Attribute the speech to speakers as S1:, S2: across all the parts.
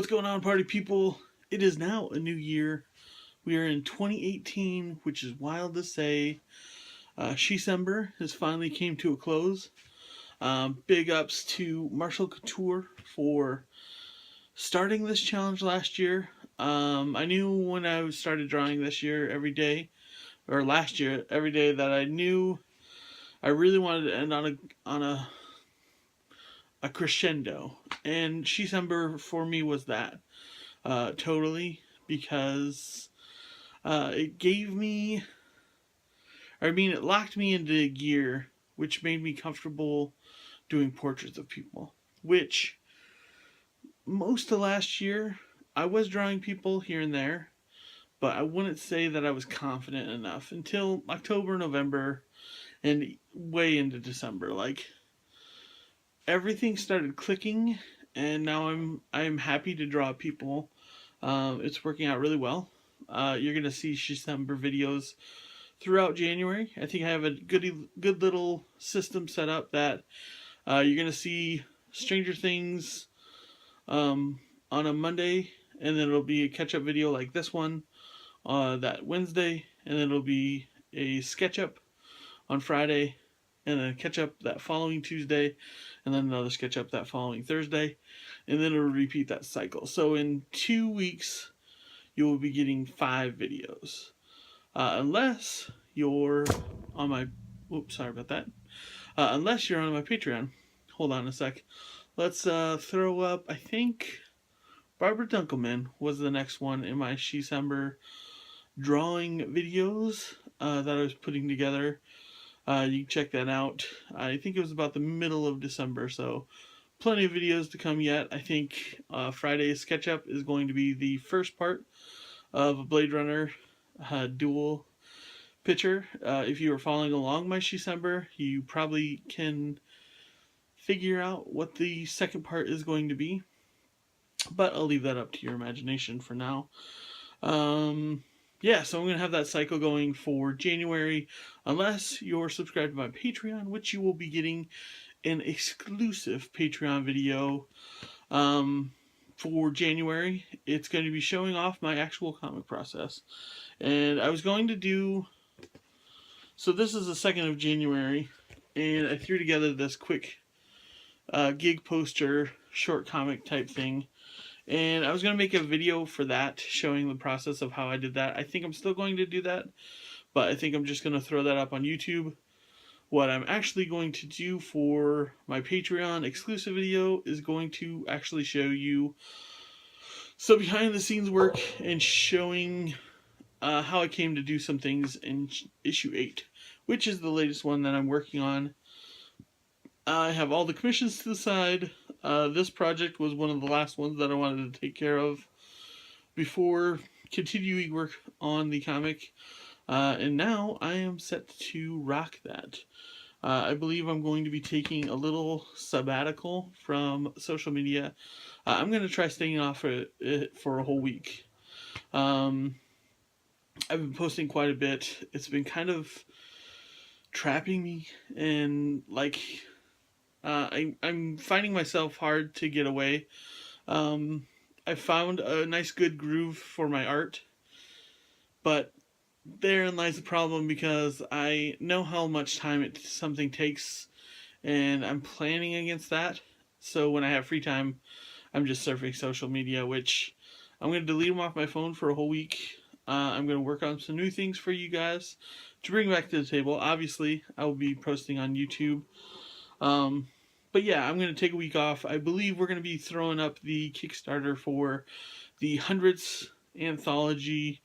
S1: What's going on, party people? It is now a new year. We are in 2018, which is wild to say. Shecember has finally came to a close. Big ups to Marshall Couture for starting this challenge last year. I knew when I started drawing this year every day, or last year every day, that I knew I really wanted to end on a crescendo, and Shecember for me was that. Totally, because it gave me, it locked me into gear, which made me comfortable doing portraits of people. Which, most of last year, I was drawing people here and there, but I wouldn't say that I was confident enough until October, November, and way into December. Like, everything started clicking, and now I'm happy to draw people. It's working out really well. You're gonna see December videos throughout January. I think I have a good little system set up that you're gonna see Stranger Things on a Monday, and then it'll be a catch-up video like this one that Wednesday, and then it'll be a sketch-up on Friday, and then a catch-up that following Tuesday, and then another sketch-up that following Thursday, and then it'll repeat that cycle. So in 2 weeks, you will be getting 5 videos. Unless you're on my... Oops, sorry about that. Unless you're on my Patreon. Hold on a sec. Let's throw up, I think, Barbara Dunkelman was the next one in my Shecember drawing videos that I was putting together. You can check that out. I think it was about the middle of December, so plenty of videos to come yet. I think Friday's SketchUp is going to be the first part of a Blade Runner dual picture. If you are following along my Shecember, you probably can figure out what the second part is going to be, but I'll leave that up to your imagination for now. Yeah, so I'm going to have that cycle going for January, unless you're subscribed to my Patreon, which you will be getting an exclusive Patreon video for January. It's going to be showing off my actual comic process. And I was going to do... So this is the 2nd of January, and I threw together this quick gig poster, short comic type thing. And I was going to make a video for that, showing the process of how I did that. I think I'm still going to do that, but I think I'm just going to throw that up on YouTube. What I'm actually going to do for my Patreon exclusive video is going to actually show you some behind the scenes work and showing how I came to do some things in issue 8, which is the latest one that I'm working on. I have all the commissions to the side. This project was one of the last ones that I wanted to take care of before continuing work on the comic. And now I am set to rock that. I believe I'm going to be taking a little sabbatical from social media. I'm going to try staying off it for a whole week. I've been posting quite a bit. It's been kind of trapping me, and like... I'm finding myself hard to get away. I found a nice good groove for my art, but therein lies the problem, because I know how much time something takes, and I'm planning against that. So when I have free time, I'm just surfing social media, which I'm going to delete them off my phone for a whole week. I'm going to work on some new things for you guys to bring back to the table. Obviously, I will be posting on YouTube. But yeah, I'm going to take a week off. I believe we're going to be throwing up the Kickstarter for the 100th anthology,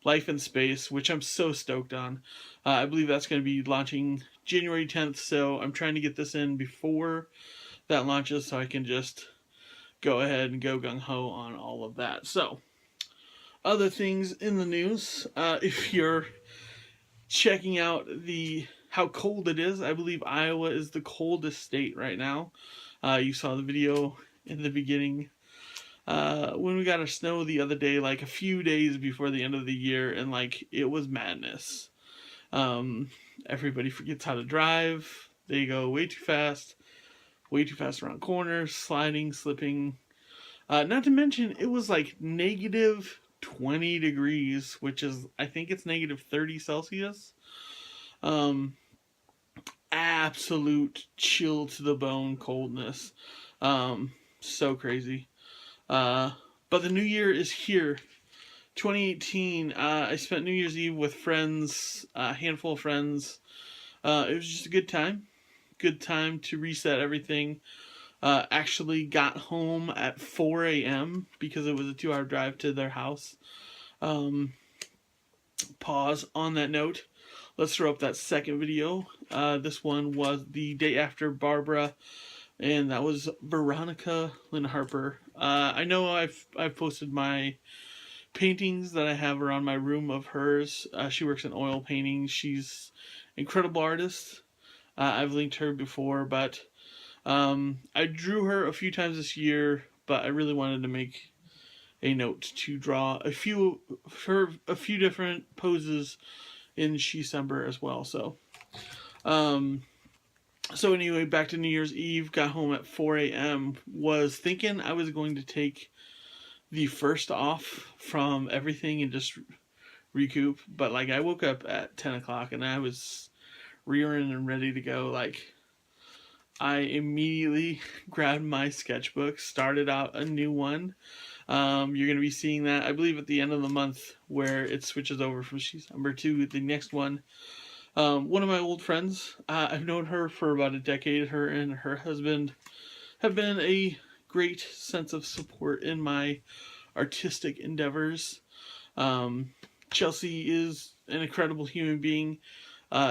S1: Life in Space, which I'm so stoked on. I believe that's going to be launching January 10th, so I'm trying to get this in before that launches so I can just go ahead and go gung-ho on all of that. So, other things in the news, if you're checking out how cold it is, I believe Iowa is the coldest state right now. You saw the video in the beginning when we got our snow the other day, like a few days before the end of the year, and like it was madness. Everybody forgets how to drive. They go way too fast around corners, sliding, slipping. Not to mention, it was like negative 20 degrees, which is, I think it's negative 30 Celsius. Um, Absolute chill to the bone coldness. So crazy. Uh, but the new year is here. 2018, I spent New Year's Eve with friends, a handful of friends. It was just a good time. Good time to reset everything. Actually got home at 4 a.m. because it was a 2-hour drive to their house. Um, Pause on that note. Let's throw up that second video. This one was the day after Barbara, and that was Veronica Lynn Harper. I know I've posted my paintings that I have around my room of hers. She works in oil painting. She's an incredible artist. I've linked her before, but I drew her a few times this year, but I really wanted to make a note to draw a few different poses in December as well. Um, so anyway, back to New Year's Eve. Got home at 4 a.m. Was thinking I was going to take the first off from everything and just recoup, but like I woke up at 10 o'clock and I was rearing and ready to go. Like I immediately grabbed my sketchbook, started out a new one. You're going to be seeing that, I believe, at the end of the month where it switches over from December to the next one. One of my old friends, I've known her for about a decade. Her and her husband have been a great sense of support in my artistic endeavors. Chelsea is an incredible human being.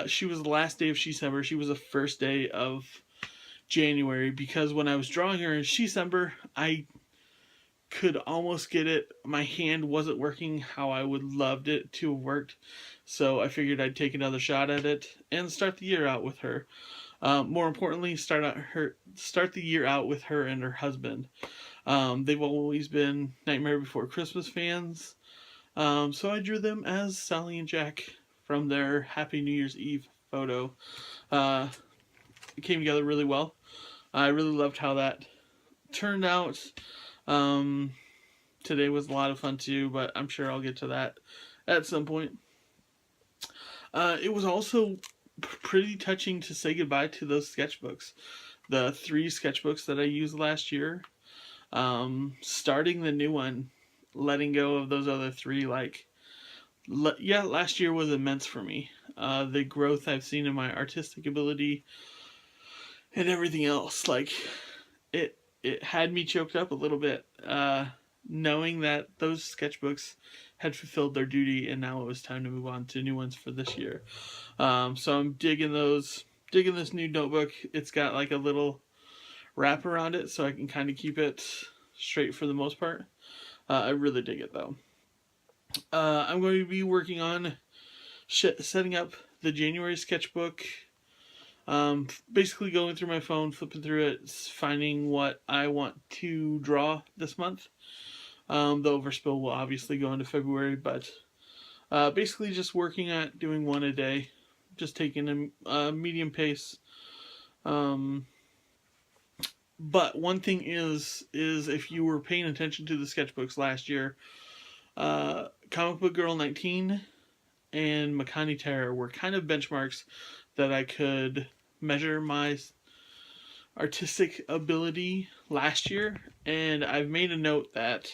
S1: She was the last day of December. She was the first day of January, because when I was drawing her in December, I could almost get it. My hand wasn't working how I would loved it to have worked, so I figured I'd take another shot at it and start the year out with her. More importantly, start the year out with her and her husband. They've always been Nightmare Before Christmas fans, so I drew them as Sally and Jack from their Happy New Year's Eve photo. It came together really well. I really loved how that turned out. Today was a lot of fun too, but I'm sure I'll get to that at some point. It was also pretty touching to say goodbye to those sketchbooks. The 3 sketchbooks that I used last year. Starting the new one, letting go of those other 3, last year was immense for me. The growth I've seen in my artistic ability and everything else, like it had me choked up a little bit, knowing that those sketchbooks had fulfilled their duty and now it was time to move on to new ones for this year. So I'm digging this new notebook. It's got like a little wrap around it so I can kind of keep it straight for the most part. I really dig it though. I'm going to be working on setting up the January sketchbook. Basically going through my phone, flipping through it, finding what I want to draw this month. The overspill will obviously go into February, but basically just working at doing one a day, just taking a medium pace. But one thing is if you were paying attention to the sketchbooks last year, Comic Book Girl 19 and Makani Terror were kind of benchmarks that I could measure my artistic ability last year, and I've made a note that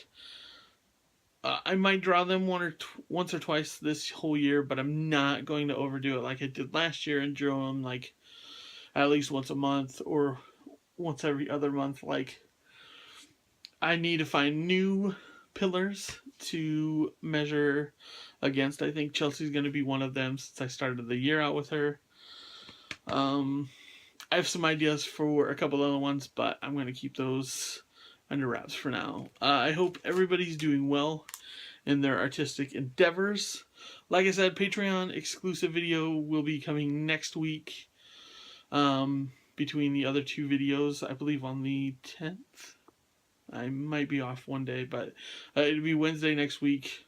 S1: I might draw them once or twice this whole year, but I'm not going to overdo it like I did last year and drew them like at least once a month or once every other month. Like, I need to find new pillars to measure against. I think Chelsea's going to be one of them since I started the year out with her. I have some ideas for a couple other ones, but I'm going to keep those under wraps for now. I hope everybody's doing well in their artistic endeavors. Like I said, Patreon exclusive video will be coming next week, between the other 2 videos, I believe on the 10th. I might be off one day, but it'll be Wednesday next week.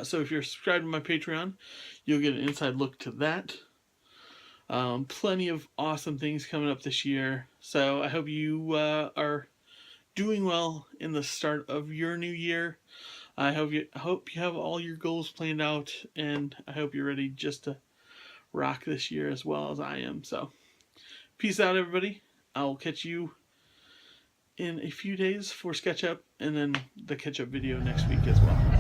S1: So if you're subscribed to my Patreon, you'll get an inside look to that. Plenty of awesome things coming up this year. So I hope you are doing well in the start of your new year. I hope you have all your goals planned out, and I hope you're ready just to rock this year as well as I am. So, peace out, everybody. I'll catch you in a few days for SketchUp, and then the catch-up video next week as well.